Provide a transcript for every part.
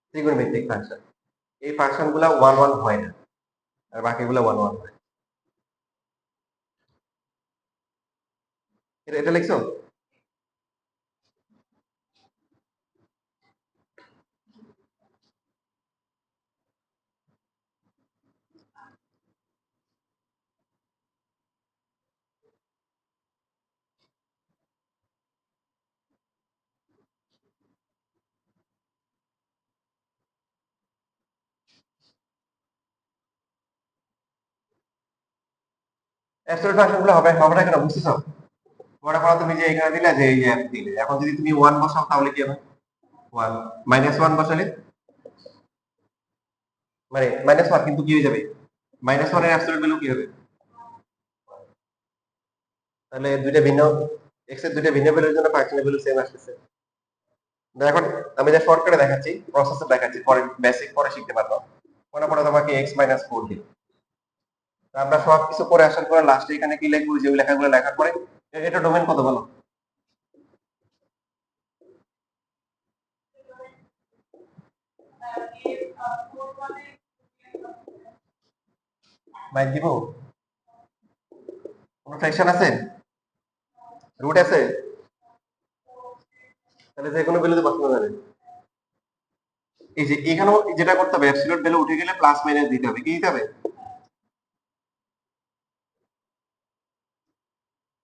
ত্রিকোণমিতিক ফাংশন। এই ফাংশনগুলো 1 1 হয় না, আর বাকিগুলো 1 1 হয়। এটা লিখছো? অ্যাবসলিউট ফাংশনগুলো হবে না কেন বুঝতেছো? মনে করো তুমি যে এখানে দিলে যে এই যে দিলে, এখন যদি তুমি 1 বসাও তাহলে কি হবে? 1 -1 বসালে মানে -1, কিন্তু কি হয়ে যাবে? -1 এর অ্যাবসলিউট ভ্যালু কি হবে? তাহলে দুইটা ভিন্ন x এর দুইটা ভিন্ন ভ্যালুর জন্য ফাংশনের ভ্যালু সেম আসতেছে। এখন আমি যে শর্টকাটে দেখাচ্ছি, প্রসেসে দেখাচ্ছি, পরে বেসিক পরে শিখতে পারবো। মনে করো তোমাকে x-4 দিই। আমরা সব কিছু করে আসার পরে লাস্টে এখানে কি লিখবো, যে লেখাগুলো লেখার পরে এটা ডোমেন কত বলো? ভাই দিব কোনো ফ্র্যাকশন আছে, রুট আছে, তাহলে যে কোনো ভ্যালু বসানো যাবে। এই যে এখানেও যেটা করতে হবে, অ্যাবসলিউট ভ্যালু উঠে গেলে প্লাস মাইনাস দিতে হবে। কি দিতে হবে?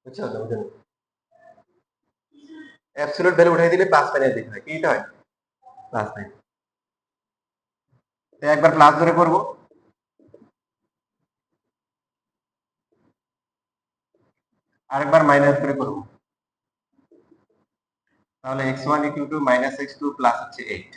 বুঝছো তো? বুঝছো? অ্যাবসলিউট ভ্যালু উঠে দিলে প্লাস মাইনাস দিতে হয়। কি দিতে হয়? Plus minus. একবার প্লাস ধরে করব, আরেকবার মাইনাস ধরে করব। তাহলে x1 = -x2 প্লাস হচ্ছে 8।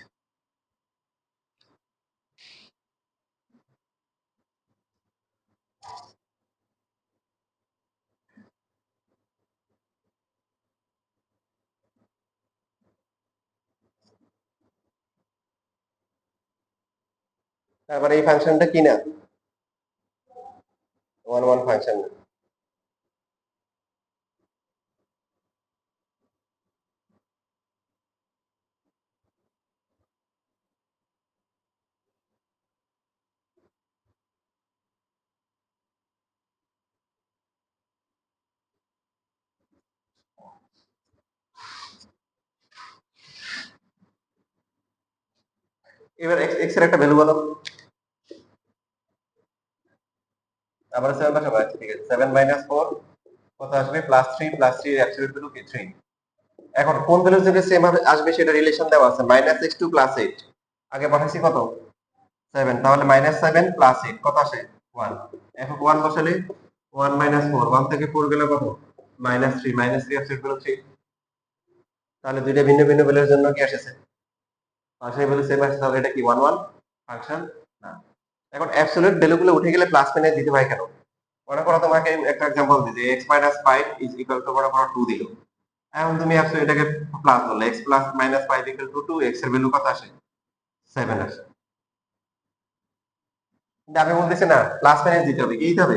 তারপরে এই ফাংশনটা কি না? 1 1 ফাংশন না। এবার x এর একটা ভ্যালু বলো। আবার 7 বসাবো, আচ্ছা ঠিক আছে। 7 - 4 কত আসবে? +3, +3 এর অ্যাবসলিউট ভ্যালু কি? 3। এখন কোন ভ্যালুর জন্য সেম আসবে সেটা রিলেশন দেওয়া আছে, -x2 + 8। আগে পাঠাইছি কত? 7। তাহলে -7 + 8 কত আসে? 1। এখন 1 বসালে 1 - 4, 1 থেকে 4 গেলে কত? -3, -3 অ্যাবসলিউট ভ্যালু 3। তাহলে দুইটা ভিন্ন ভিন্ন ভ্যালুর জন্য কি আসছে? ফাংশনের ভ্যালু সেম আসছে, তাহলে এটা কি 1 1 ফাংশন না। এখন অ্যাবসলিউট ভ্যালু গুলো উঠে গেলে প্লাস মাইনাস দিতে হয় কেন? মনে করো তোমাকে একটা एग्जांपल দিই যে x - 5 = মনে করো 2 দিল। এখন তুমি অ্যাবসলিউট এটাকে প্লাস ধরলে, x + -5 = 2, x এর ভ্যালু কত আসে? 7 আসে। কিন্তু আমি বলতেছি না প্লাস মাইনাস দিতে হবে, কি দিতে হবে?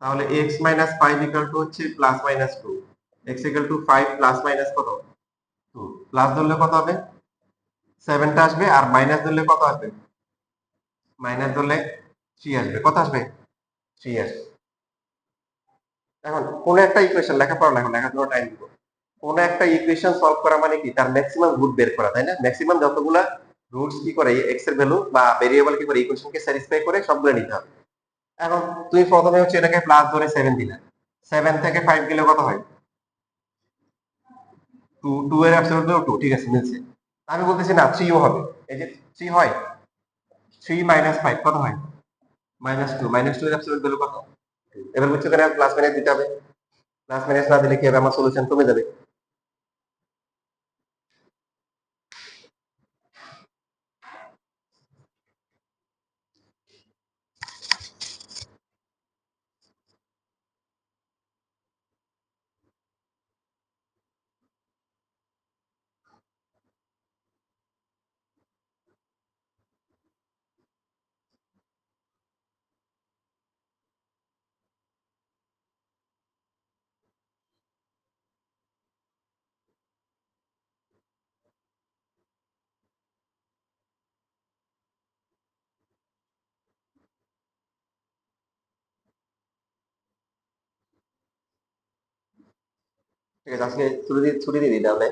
তাহলে x - 5 হচ্ছে +-2, x = 5 + - কত? 2। প্লাস ধরলে কত হবে? 7 টা আসবে, আর মাইনাস ধরলে কত আসবে? মাইনাস ধরলে 3 আসবে। কত আসবে? 3 আসবে। এখন কোন একটা ইকুয়েশন লেখাপড়া না, এখন লেখার টাইম দিব। কোন একটা ইকুয়েশন সলভ করা মানে কি তার ম্যাক্সিমাম রুট বের করা, তাই না? ম্যাক্সিমাম যতগুলা রুটস কি করে এক্স এর ভ্যালু বা ভেরিয়েবল কি করে ইকুয়েশনকে স্যাটিসফাই করে সবগুলো নিতে হবে। এখন তুমি প্রথমে হচ্ছে এটাকে প্লাস ধরে 7 দিলা। 7 থেকে 5 গেলে কত হয়? 2। 2 এর অ্যাবসলিউট ভ্যালু 2, ঠিক আছে, মিলছে। আমি বলতেছি না 3 ও হবে। এই যে 3 হয়, 3 - 5 কত হয়? -2। -2 এর অ্যাবসলিউট ভ্যালু কত? এবার বুঝছো কেন প্লাস মাইনাস দিতে হবে? প্লাস মাইনাস না দিলে কি হবে? আমার সলিউশন কমে যাবে। ঠিক আছে, আজকে ছুটি দিয়ে দিই তাহলে।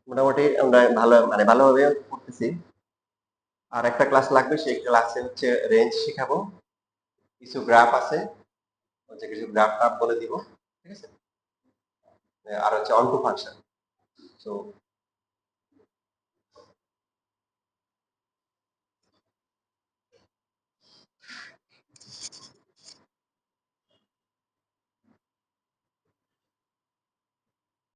মোটামুটি আমরা ভালোভাবে করতেছি। আর একটা ক্লাস লাগবে, সেই ক্লাসে হচ্ছে রেঞ্জ শিখাবো, কিছু গ্রাফ আছে, হচ্ছে কিছু গ্রাফ টাফ বলে দিব। ঠিক আছে, আর হচ্ছে অন টু ফাংশন। তো